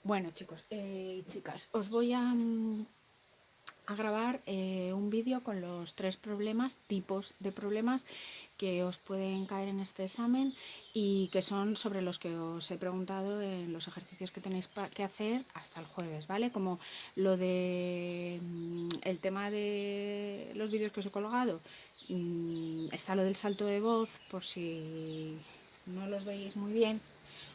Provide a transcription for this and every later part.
Bueno, chicos y chicas, os voy a grabar un vídeo con los 3 tipos de problemas que os pueden caer en este examen y que son sobre los que os he preguntado en los ejercicios que tenéis que hacer hasta el jueves, ¿vale? Como lo de el tema de los vídeos que os he colgado, está lo del salto de voz, por si no los veis muy bien,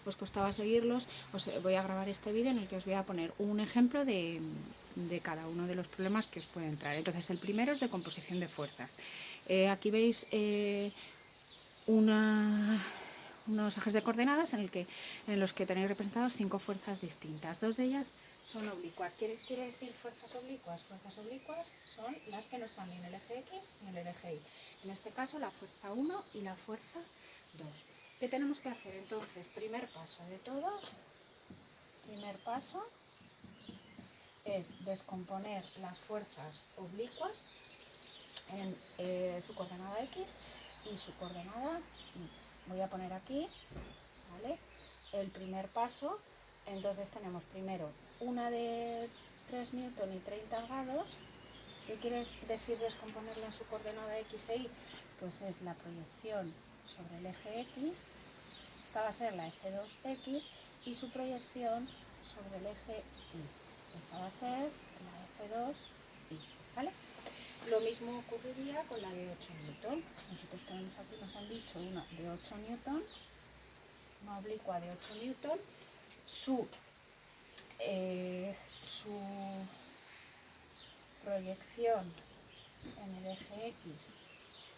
os costaba seguirlos, os voy a grabar este vídeo en el que os voy a poner un ejemplo de cada uno de los problemas que os puede entrar. Entonces, el primero es de composición de fuerzas. Aquí veis unos ejes de coordenadas en los que tenéis representados 5 fuerzas distintas. 2 de ellas son oblicuas. ¿Quiere decir fuerzas oblicuas? Fuerzas oblicuas son las que no están ni en el eje X ni en el eje Y. En este caso, la fuerza 1 y la fuerza 2. ¿Qué tenemos que hacer? Entonces, primer paso de todos, primer paso es descomponer las fuerzas oblicuas en su coordenada X y su coordenada Y. Voy a poner aquí, ¿vale? El primer paso. Entonces tenemos primero una de 3 newton y 30 grados. ¿Qué quiere decir descomponerla en su coordenada X e Y? Pues es la proyección sobre el eje X. Esta va a ser la F2X y su proyección sobre el eje Y. Esta va a ser la F2Y, ¿vale? Lo mismo ocurriría con la de 8 newton. Nosotros tenemos aquí, nos han dicho una de 8 newton, una oblicua de 8 newton. Su proyección en el eje X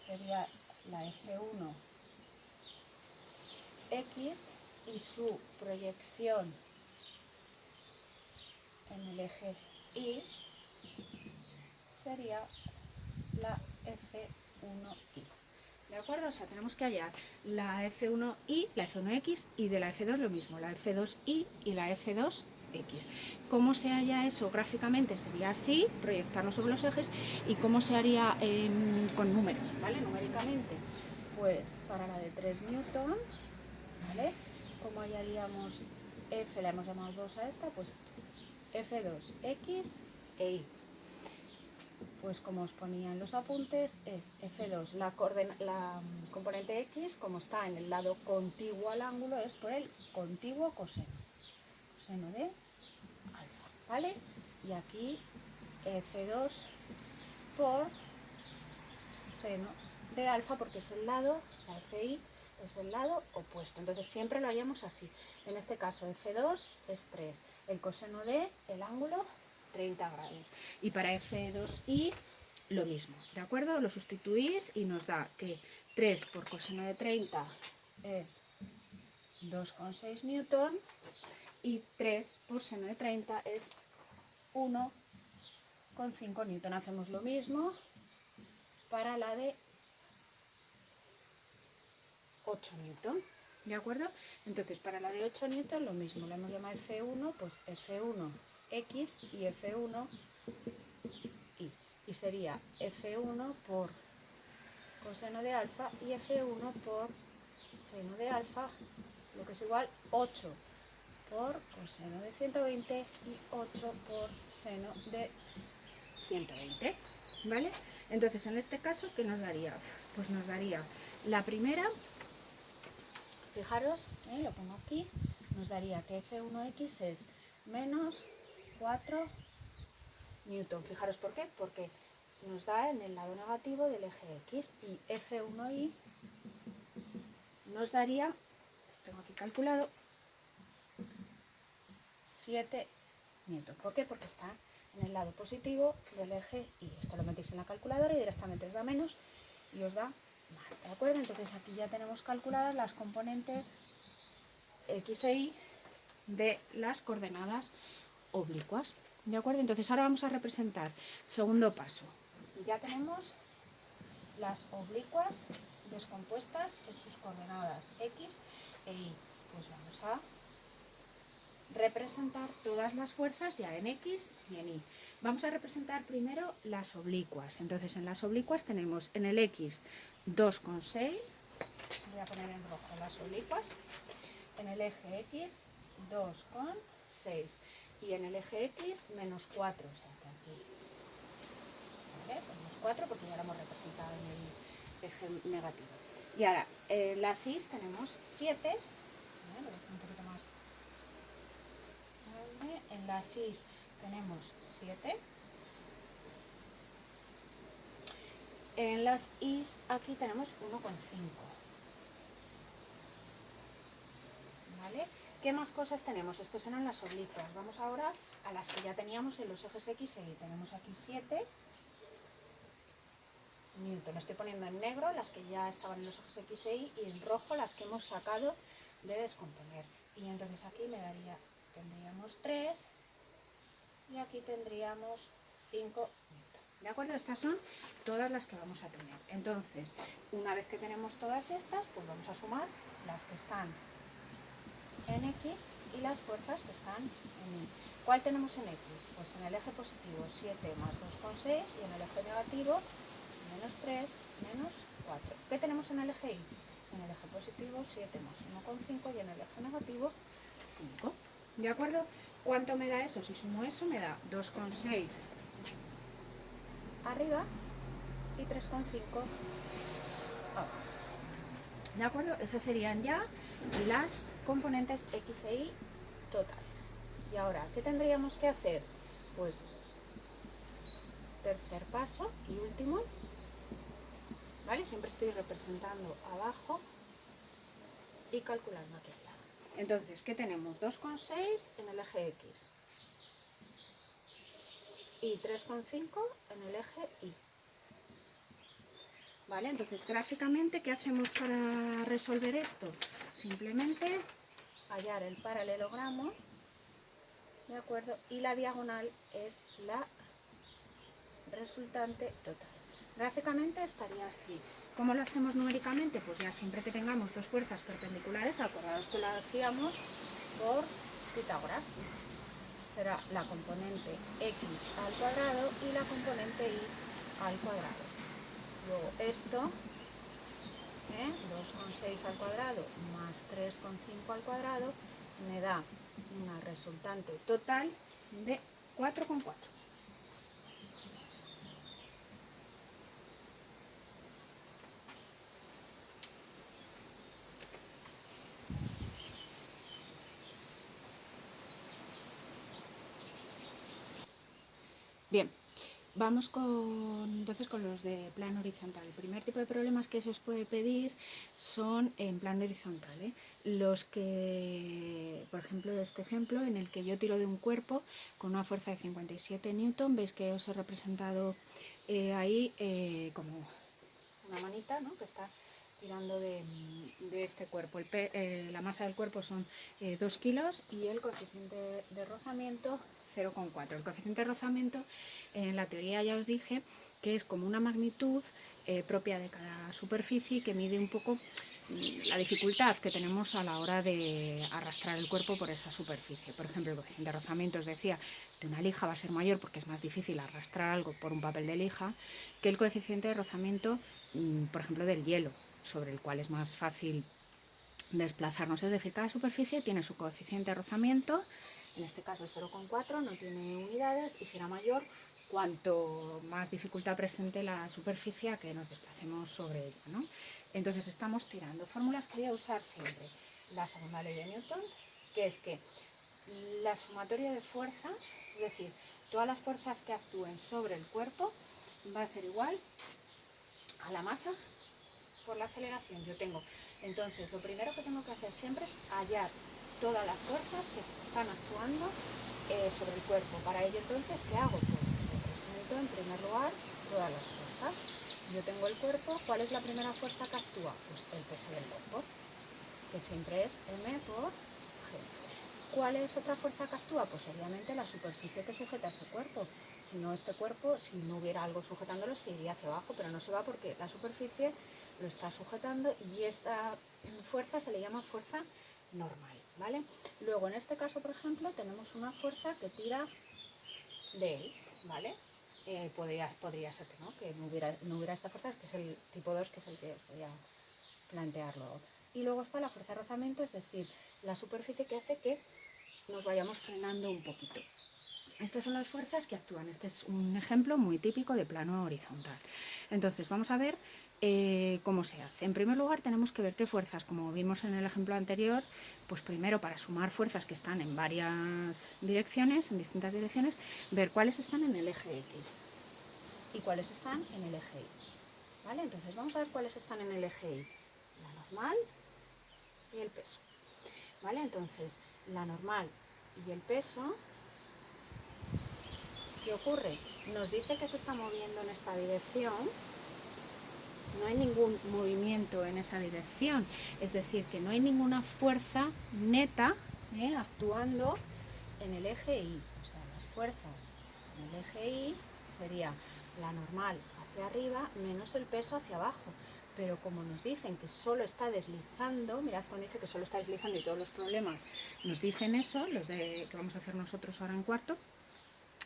sería la F1X y su proyección en el eje Y sería la F1Y. ¿De acuerdo? O sea, tenemos que hallar la F1Y, la F1X y de la F2 lo mismo, la F2Y y la F2X. ¿Cómo se halla eso gráficamente? Sería así, proyectarlo sobre los ejes. ¿Y cómo se haría con números, ¿vale? Numéricamente, pues para la de 3 newton, ¿vale? ¿Cómo hallaríamos F? La hemos llamado 2 a esta, pues F2X e Y. Pues como os ponía en los apuntes, es F2, la componente X, como está en el lado contiguo al ángulo, es por el contiguo coseno, coseno de alfa, ¿vale? Y aquí F2 por seno de alfa, porque es el lado, la FI es el lado opuesto, entonces siempre lo hallamos así. En este caso F2 es 3, el coseno de el ángulo 30 grados. Y para F2Y lo mismo, ¿de acuerdo? Lo sustituís y nos da que 3 por coseno de 30 es 2,6 newton y 3 por seno de 30 es 1,5 newton. Hacemos lo mismo para la de 8 newton, ¿de acuerdo? Entonces, para la de 8 newton lo mismo, le hemos llamado F1, pues F1X y F1Y. Y sería F1 por coseno de alfa y F1 por seno de alfa, lo que es igual 8 por coseno de 120 y 8 por seno de 120, ¿vale? Entonces, en este caso, ¿qué nos daría? Pues nos daría la primera, fijaros, lo pongo aquí, nos daría que F1X es menos 4 newton. Fijaros por qué, porque nos da en el lado negativo del eje X y F1Y nos daría, tengo aquí calculado, 7 newton. ¿Por qué? Porque está en el lado positivo del eje Y. Esto lo metéis en la calculadora y directamente os da menos y os da más, ¿de acuerdo? Entonces aquí ya tenemos calculadas las componentes X e Y de las coordenadas oblicuas, ¿de acuerdo? Entonces ahora vamos a representar, segundo paso, ya tenemos las oblicuas descompuestas en sus coordenadas X e Y. Pues vamos a representar todas las fuerzas ya en X y en Y. Vamos a representar primero las oblicuas. Entonces en las oblicuas tenemos en el X 2,6, voy a poner en rojo las oblicuas, en el eje X 2,6 6. Y en el eje X, menos 4, o sea que aquí, ¿vale? Pues menos 4 porque ya lo hemos representado en el eje negativo. Y ahora, en las Y tenemos 7, ¿vale? Lo voy a hacer un poquito más grande. En las Y tenemos 7. En las Y aquí tenemos 1,5. ¿Vale? ¿Qué más cosas tenemos? Estos eran las oblicuas. Vamos ahora a las que ya teníamos en los ejes X e Y. Tenemos aquí 7 newton. Estoy poniendo en negro las que ya estaban en los ejes X e Y y en rojo las que hemos sacado de descomponer. Y entonces aquí tendríamos 3 y aquí tendríamos 5 newton. ¿De acuerdo? Estas son todas las que vamos a tener. Entonces, una vez que tenemos todas estas, pues vamos a sumar las que están en X y las fuerzas que están en Y. ¿Cuál tenemos en X? Pues en el eje positivo 7 más 2,6 y en el eje negativo menos 3 menos 4. ¿Qué tenemos en el eje Y? En el eje positivo 7 más 1,5 y en el eje negativo 5. ¿De acuerdo? ¿Cuánto me da eso? Si sumo eso me da 2,6 arriba y 3,5 abajo. ¿De acuerdo? Esas serían ya las componentes X e Y totales. Y ahora, ¿qué tendríamos que hacer? Pues tercer paso y último, ¿vale? Siempre estoy representando abajo y calculando aquí al lado. Entonces, ¿qué tenemos? 2,6 en el eje X y 3,5 en el eje Y. ¿Vale? Entonces, gráficamente, ¿qué hacemos para resolver esto? Simplemente hallar el paralelogramo, ¿de acuerdo? Y la diagonal es la resultante total. Gráficamente estaría así. ¿Cómo lo hacemos numéricamente? Pues ya siempre que tengamos dos fuerzas perpendiculares, acordados que lo hacíamos por Pitágoras, será la componente X al cuadrado y la componente Y al cuadrado. Luego esto, 2,6 al cuadrado más 3,5 al cuadrado, me da una resultante total de 4,4. Bien, vamos entonces con los de plano horizontal. El primer tipo de problemas que se os puede pedir son en plano horizontal, ¿eh? Los que, por ejemplo, este ejemplo en el que yo tiro de un cuerpo con una fuerza de 57 newton, veis que os he representado ahí como una manita, ¿no? Que está tirando de este cuerpo. La masa del cuerpo son 2 kilos y el coeficiente de rozamiento 0,4. El coeficiente de rozamiento, en la teoría ya os dije que es como una magnitud propia de cada superficie y que mide un poco la dificultad que tenemos a la hora de arrastrar el cuerpo por esa superficie. Por ejemplo, el coeficiente de rozamiento, os decía, de una lija va a ser mayor porque es más difícil arrastrar algo por un papel de lija que el coeficiente de rozamiento, por ejemplo, del hielo, sobre el cual es más fácil desplazarnos. Es decir, cada superficie tiene su coeficiente de rozamiento, en este caso es 0,4, no tiene unidades y será mayor cuanto más dificultad presente la superficie a que nos desplacemos sobre ella, ¿no? Entonces estamos tirando. Fórmulas que voy a usar siempre. La segunda ley de Newton, que es que la sumatoria de fuerzas, es decir, todas las fuerzas que actúen sobre el cuerpo, va a ser igual a la masa por la aceleración. Entonces, lo primero que tengo que hacer siempre es hallar todas las fuerzas que están actuando sobre el cuerpo. Para ello, entonces, ¿qué hago? Pues represento en primer lugar todas las fuerzas. Yo tengo el cuerpo. ¿Cuál es la primera fuerza que actúa? Pues el peso del cuerpo, que siempre es m por g. ¿Cuál es otra fuerza que actúa? Pues obviamente la superficie que sujeta ese cuerpo. Si no, este cuerpo, si no hubiera algo sujetándolo, se iría hacia abajo, pero no se va porque la superficie lo está sujetando y esta fuerza se le llama fuerza normal, ¿vale? Luego, en este caso, por ejemplo, tenemos una fuerza que tira de él, ¿vale? Podría ser que no hubiera esta fuerza, que es el tipo 2, que es el que os voy a plantear luego. Y luego está la fuerza de rozamiento, es decir, la superficie que hace que nos vayamos frenando un poquito. Estas son las fuerzas que actúan. Este es un ejemplo muy típico de plano horizontal. Entonces, vamos a ver cómo se hace. En primer lugar, tenemos que ver qué fuerzas, como vimos en el ejemplo anterior, pues primero para sumar fuerzas que están en varias direcciones, en distintas direcciones, ver cuáles están en el eje X y cuáles están en el eje Y. ¿Vale? Entonces, vamos a ver cuáles están en el eje Y. La normal y el peso. ¿Vale? Entonces, la normal y el peso, ¿qué ocurre? Nos dice que se está moviendo en esta dirección, no hay ningún movimiento en esa dirección, es decir, que no hay ninguna fuerza neta actuando en el eje Y. O sea, las fuerzas en el eje Y sería la normal hacia arriba menos el peso hacia abajo. Pero como nos dicen que solo está deslizando, mirad cuando dice que solo está deslizando y todos los problemas nos dicen eso, los que vamos a hacer nosotros ahora en cuarto,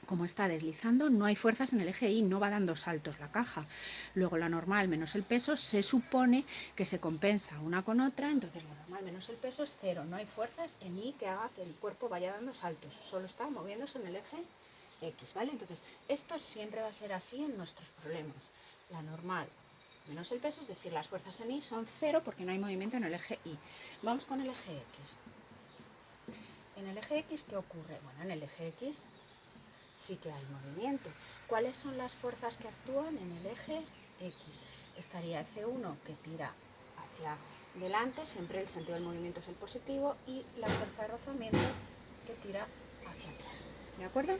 como está deslizando, no hay fuerzas en el eje Y, no va dando saltos la caja. Luego la normal menos el peso se supone que se compensa una con otra, entonces la normal menos el peso es cero. No hay fuerzas en Y que haga que el cuerpo vaya dando saltos, solo está moviéndose en el eje X, ¿vale? Entonces esto siempre va a ser así en nuestros problemas. La normal menos el peso, es decir, las fuerzas en Y son cero porque no hay movimiento en el eje Y. Vamos con el eje X. En el eje X, ¿qué ocurre? Bueno, en el eje X sí que hay movimiento. ¿Cuáles son las fuerzas que actúan en el eje X? Estaría F1 que tira hacia delante, siempre el sentido del movimiento es el positivo, y la fuerza de rozamiento que tira hacia atrás. ¿De acuerdo?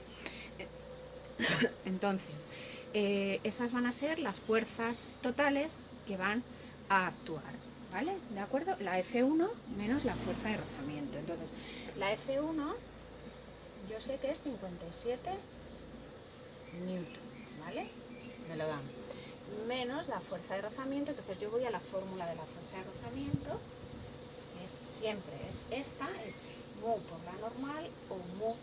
Entonces, esas van a ser las fuerzas totales que van a actuar. ¿Vale? ¿De acuerdo? La F1 menos la fuerza de rozamiento. Entonces, la F1 yo sé que es 57 newton, ¿vale? Me lo dan. Menos la fuerza de rozamiento, entonces yo voy a la fórmula de la fuerza de rozamiento, que es siempre es esta, es mu por la normal o mu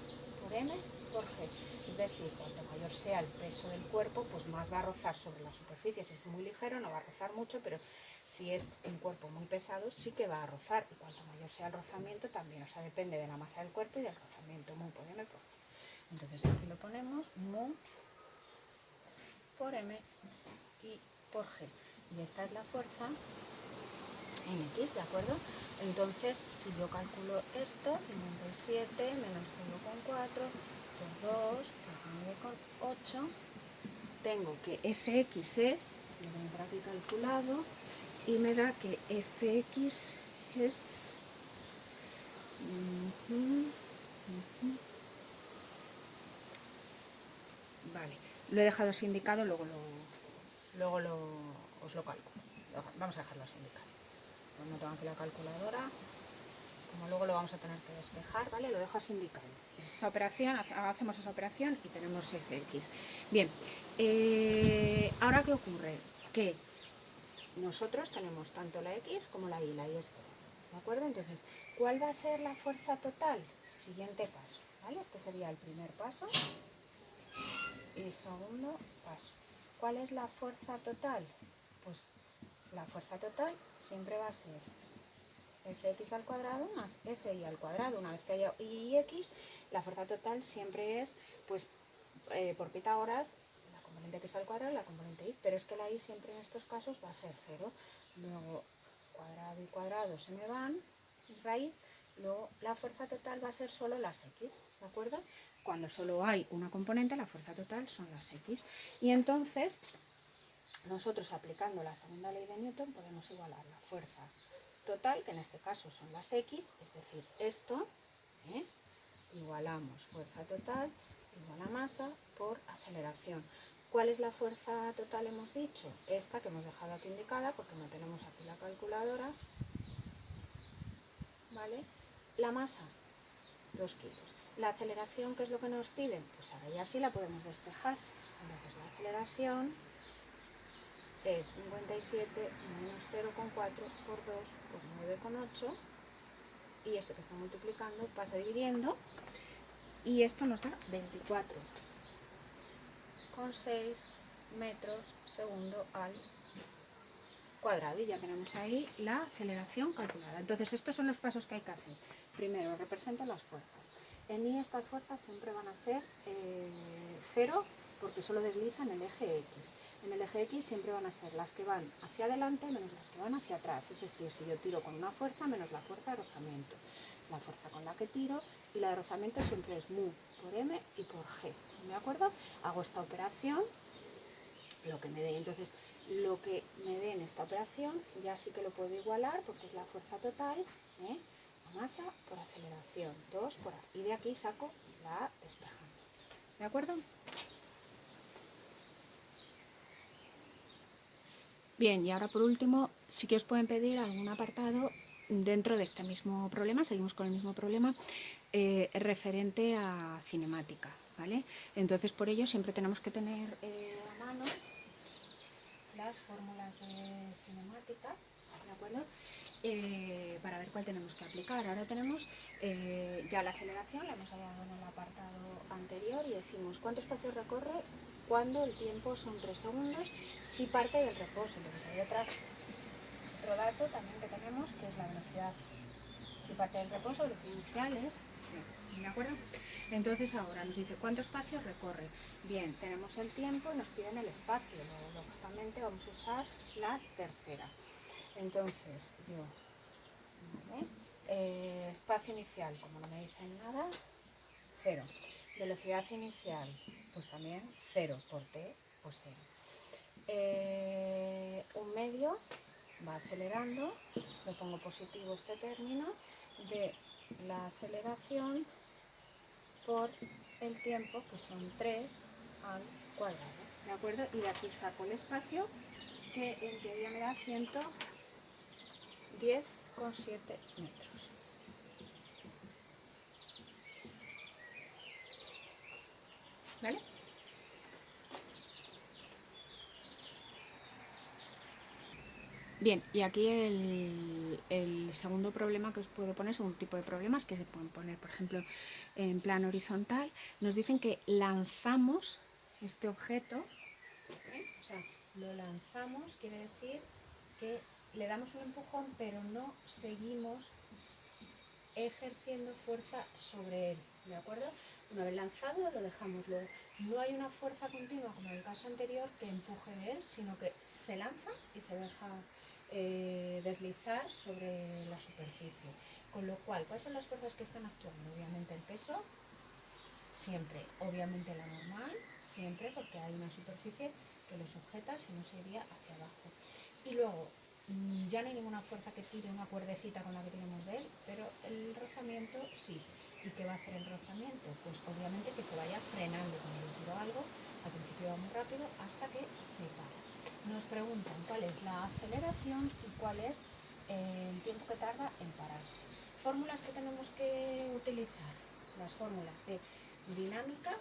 por m por g. Es decir, cuanto mayor sea el peso del cuerpo, pues más va a rozar sobre la superficie. Si es muy ligero no va a rozar mucho, pero si es un cuerpo muy pesado sí que va a rozar. Y cuanto mayor sea el rozamiento también, o sea, depende de la masa del cuerpo y del rozamiento, mu por m por g. Entonces aquí lo ponemos mu por m y por g. Y esta es la fuerza en X, ¿de acuerdo? Entonces, si yo calculo esto, 57 menos 0,4 por 2 por 9,8, tengo que Fx es, lo tengo por aquí calculado, y me da que Fx es... Vale, lo he dejado así indicado, luego os lo calculo. Vamos a dejarlo así indicado. Pues no tengo aquí la calculadora, como luego lo vamos a tener que despejar, ¿vale? Lo dejo así indicado. Esa operación, hacemos esa operación y tenemos Fx. Bien, ahora ¿qué ocurre? Que nosotros tenemos tanto la X como la Y es cero, ¿de acuerdo? Entonces, ¿cuál va a ser la fuerza total? Siguiente paso, ¿vale? Este sería el primer paso y segundo paso. ¿Cuál es la fuerza total? Pues la fuerza total siempre va a ser fx al cuadrado más fi al cuadrado. Una vez que haya y y x, la fuerza total siempre es, pues, por Pitágoras, la componente x al cuadrado y la componente y, pero es que la y siempre en estos casos va a ser 0. Luego, cuadrado y cuadrado se me van, raíz, luego la fuerza total va a ser solo las x, ¿de acuerdo? Cuando solo hay una componente, la fuerza total son las x. Y entonces, nosotros aplicando la segunda ley de Newton podemos igualar la fuerza total, que en este caso son las x, es decir, esto, igualamos fuerza total igual a masa por aceleración. ¿Cuál es la fuerza total hemos dicho? Esta que hemos dejado aquí indicada porque no tenemos aquí la calculadora, ¿vale? La masa, 2 kilos. La aceleración, ¿qué es lo que nos piden? Pues ahora ya sí la podemos despejar. Entonces la aceleración es 57 menos 0,4 por 2 por 9,8, y esto que está multiplicando pasa dividiendo, y esto nos da 24,6 metros segundo al cuadrado, y ya tenemos ahí la aceleración calculada. Entonces estos son los pasos que hay que hacer. Primero represento las fuerzas. En Y estas fuerzas siempre van a ser 0 porque solo deslizan el eje X. En el eje X siempre van a ser las que van hacia adelante menos las que van hacia atrás. Es decir, si yo tiro con una fuerza menos la fuerza de rozamiento. La fuerza con la que tiro y la de rozamiento siempre es mu por M y por G. ¿De acuerdo? Hago esta operación, lo que me dé. Entonces, lo que me dé en esta operación ya sí que lo puedo igualar porque es la fuerza total, la masa por aceleración, 2 por A. Y de aquí saco la A despejando. ¿De acuerdo? Bien, y ahora por último, sí que os pueden pedir algún apartado dentro de este mismo problema, seguimos con el mismo problema, referente a cinemática, ¿vale? Entonces, por ello siempre tenemos que tener a mano las fórmulas de cinemática, ¿de acuerdo? Para ver cuál tenemos que aplicar. Ahora tenemos ya la aceleración, la hemos hallado en el apartado anterior y decimos cuánto espacio recorre cuando el tiempo son 3 segundos si parte del reposo. Entonces hay otro dato también que tenemos que es la velocidad. Si parte del reposo, lo inicial es C, ¿de acuerdo? Entonces ahora nos dice cuánto espacio recorre. Bien, tenemos el tiempo y nos piden el espacio. Lógicamente vamos a usar la tercera. Entonces, yo, ¿vale? Espacio inicial, como no me dicen nada, 0. Velocidad inicial, pues también 0 por t, pues 0. Un medio va acelerando, le pongo positivo este término, de la aceleración por el tiempo, que son 3 al cuadrado, ¿de acuerdo? Y de aquí saco el espacio, que en teoría me da 110,7 metros. ¿Vale? Bien, y aquí el segundo problema que os puedo poner, segundo tipo de problemas que se pueden poner, por ejemplo, en plano horizontal, nos dicen que lanzamos este objeto, o sea, lo lanzamos, quiere decir que le damos un empujón, pero no seguimos ejerciendo fuerza sobre él, ¿de acuerdo? Una vez lanzado lo dejamos, no hay una fuerza continua como en el caso anterior que empuje de él, sino que se lanza y se deja deslizar sobre la superficie. Con lo cual, ¿cuáles son las fuerzas que están actuando? Obviamente el peso, siempre, obviamente la normal, siempre, porque hay una superficie que lo sujeta, si no se iría hacia abajo. Y luego, ya no hay ninguna fuerza que tire una cuerdecita con la que tiremos de él, pero el rozamiento sí. ¿Y qué va a hacer el rozamiento? Pues obviamente que se vaya frenando cuando yo tiro algo, al principio va muy rápido hasta que se para. Nos preguntan cuál es la aceleración y cuál es el tiempo que tarda en pararse. Fórmulas que tenemos que utilizar, las fórmulas de dinámica,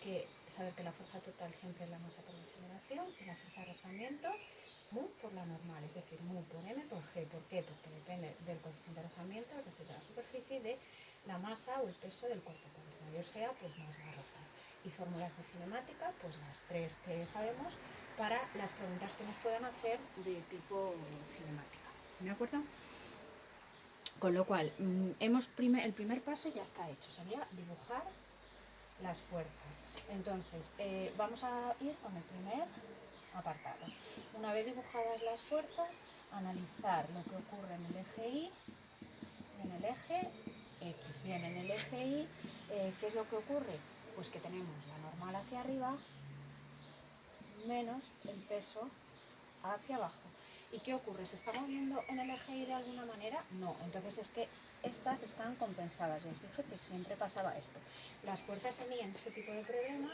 que saber que la fuerza total siempre es la masa por la aceleración, y la fuerza de rozamiento, mu por la normal, es decir, mu por m por g. ¿Por qué? Porque depende del coeficiente de rozamiento, es decir, de la superficie, de la masa o el peso del cuerpo. Cuanto mayor sea, pues más va a rozar. Y fórmulas de cinemática, pues las tres que sabemos, para las preguntas que nos puedan hacer de tipo cinemática. ¿De acuerdo? Con lo cual, el primer paso ya está hecho, sería dibujar las fuerzas. Entonces, vamos a ir con el primer apartado. Una vez dibujadas las fuerzas, analizar lo que ocurre en el eje Y y en el eje X. Bien, en el eje Y, ¿qué es lo que ocurre? Pues que tenemos la normal hacia arriba menos el peso hacia abajo. ¿Y qué ocurre? ¿Se está moviendo en el eje Y de alguna manera? No, entonces es que estas están compensadas. Yo os dije que siempre pasaba esto. Las fuerzas en Y en este tipo de problema,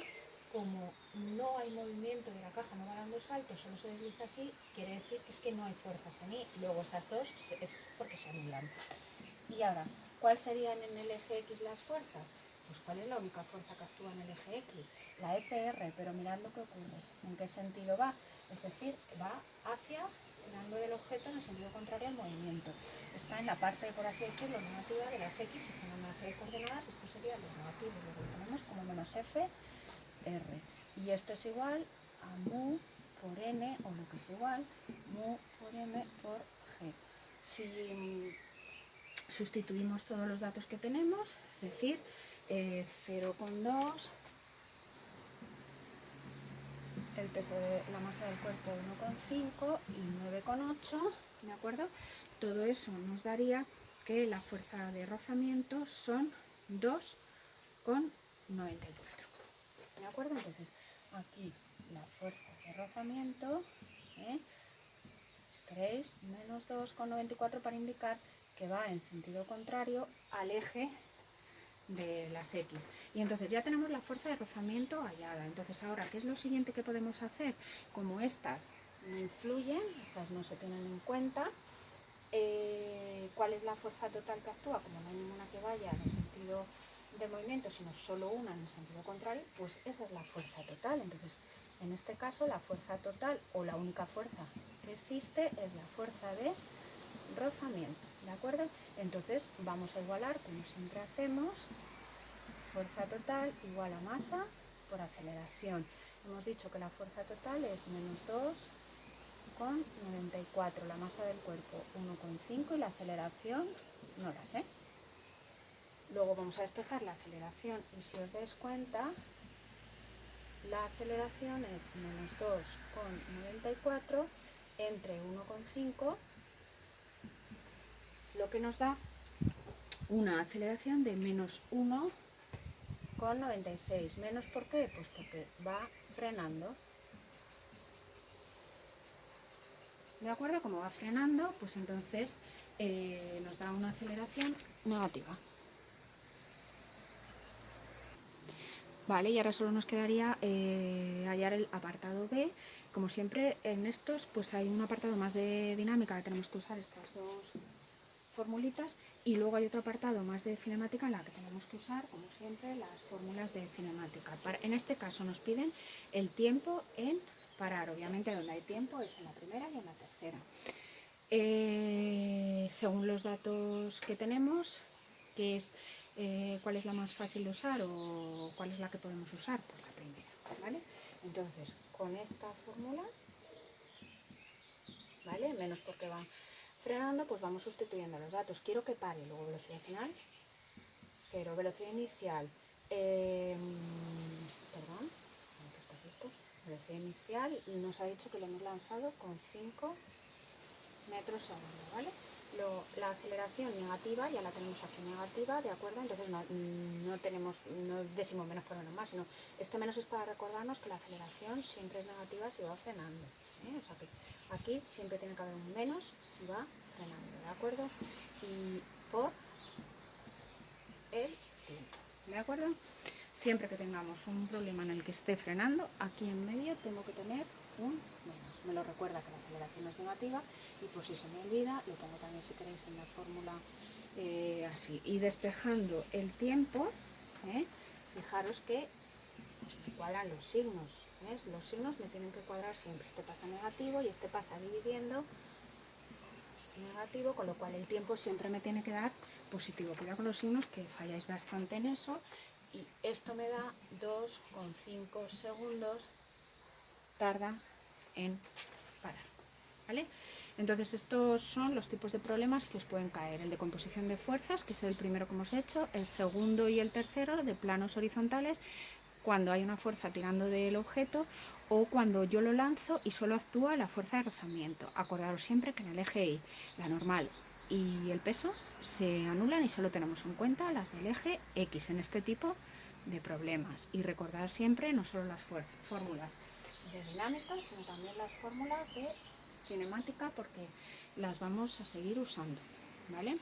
como no hay movimiento de la caja, no va dando saltos, solo se desliza así, quiere decir que es que no hay fuerzas en Y. Luego esas dos es porque se anulan. Y ahora, ¿cuáles serían en el eje X las fuerzas? Pues ¿cuál es la única fuerza que actúa en el eje X? La FR, pero mirad lo que ocurre. ¿En qué sentido va? Es decir, va hacia, tirando del objeto en el sentido contrario al movimiento. Está en la parte, por así decirlo, negativa de las X, y con una serie de coordenadas, esto sería lo negativo, lo ponemos como menos FR. Y esto es igual a mu por n, o lo que es igual, mu por m por g. Si sustituimos todos los datos que tenemos, es decir, 0,2, el peso de la masa del cuerpo 1,5 y 9,8, ¿de acuerdo? Todo eso nos daría que la fuerza de rozamiento son 2,94, ¿de acuerdo? Entonces, aquí la fuerza de rozamiento, si queréis, menos 2,94 para indicar que va en sentido contrario al eje de las X. Y entonces ya tenemos la fuerza de rozamiento hallada. Entonces ahora, ¿qué es lo siguiente que podemos hacer? Como estas no influyen, estas no se tienen en cuenta, ¿cuál es la fuerza total que actúa? Como no hay ninguna que vaya en el sentido de movimiento, sino solo una en el sentido contrario, pues esa es la fuerza total. Entonces, en este caso, la fuerza total o la única fuerza que existe es la fuerza de rozamiento, ¿de acuerdo? Entonces vamos a igualar, como siempre hacemos, fuerza total igual a masa por aceleración. Hemos dicho que la fuerza total es menos 2,94, la masa del cuerpo 1,5 y la aceleración no la sé. Luego vamos a despejar la aceleración y si os dais cuenta, la aceleración es menos 2,94 entre 1,5, lo que nos da una aceleración de menos 1,96. ¿Menos por qué? Pues porque va frenando. ¿De acuerdo? Como va frenando, pues entonces nos da una aceleración negativa. Vale, y ahora solo nos quedaría hallar el apartado B. Como siempre en estos pues hay un apartado más de dinámica, que tenemos que usar estas dos formulitas, y luego hay otro apartado más de cinemática en la que tenemos que usar, como siempre, las fórmulas de cinemática. En este caso nos piden el tiempo en parar. Obviamente donde hay tiempo es en la primera y en la tercera. Según los datos que tenemos, que es cuál es la más fácil de usar o cuál es la que podemos usar, pues la primera, ¿vale? Entonces, con esta fórmula, ¿vale? Menos porque va frenando, pues vamos sustituyendo los datos. Quiero que pare, luego velocidad final, 0, velocidad inicial, velocidad inicial nos ha dicho que lo hemos lanzado con 5 metros segundo, ¿vale? La aceleración negativa, ya la tenemos aquí negativa, ¿de acuerdo? Entonces no decimos menos por menos más, sino este menos es para recordarnos que la aceleración siempre es negativa si va frenando, ¿eh? O sea que aquí siempre tiene que haber un menos si va frenando, ¿de acuerdo? Y por el tiempo, ¿de acuerdo? Siempre que tengamos un problema en el que esté frenando, aquí en medio tengo que tener un menos. Me lo recuerda que la aceleración es negativa y por si se me olvida, lo pongo también si queréis en la fórmula así. Y despejando el tiempo, fijaros que pues, me cuadran los signos. ¿Ves? Los signos me tienen que cuadrar siempre. Este pasa negativo y este pasa dividiendo negativo, con lo cual el tiempo siempre me tiene que dar positivo. Cuidado con los signos, que falláis bastante en eso. Y esto me da 2,5 segundos tarda en parar, ¿vale? Entonces estos son los tipos de problemas que os pueden caer: el de composición de fuerzas, que es el primero que hemos hecho, el segundo y el tercero de planos horizontales, cuando hay una fuerza tirando del objeto o cuando yo lo lanzo y solo actúa la fuerza de rozamiento. Acordaros siempre que en el eje Y, la normal y el peso se anulan y solo tenemos en cuenta las del eje X en este tipo de problemas. Y recordar siempre no solo las fórmulas de dinámica, sino también las fórmulas de cinemática, porque las vamos a seguir usando, ¿vale?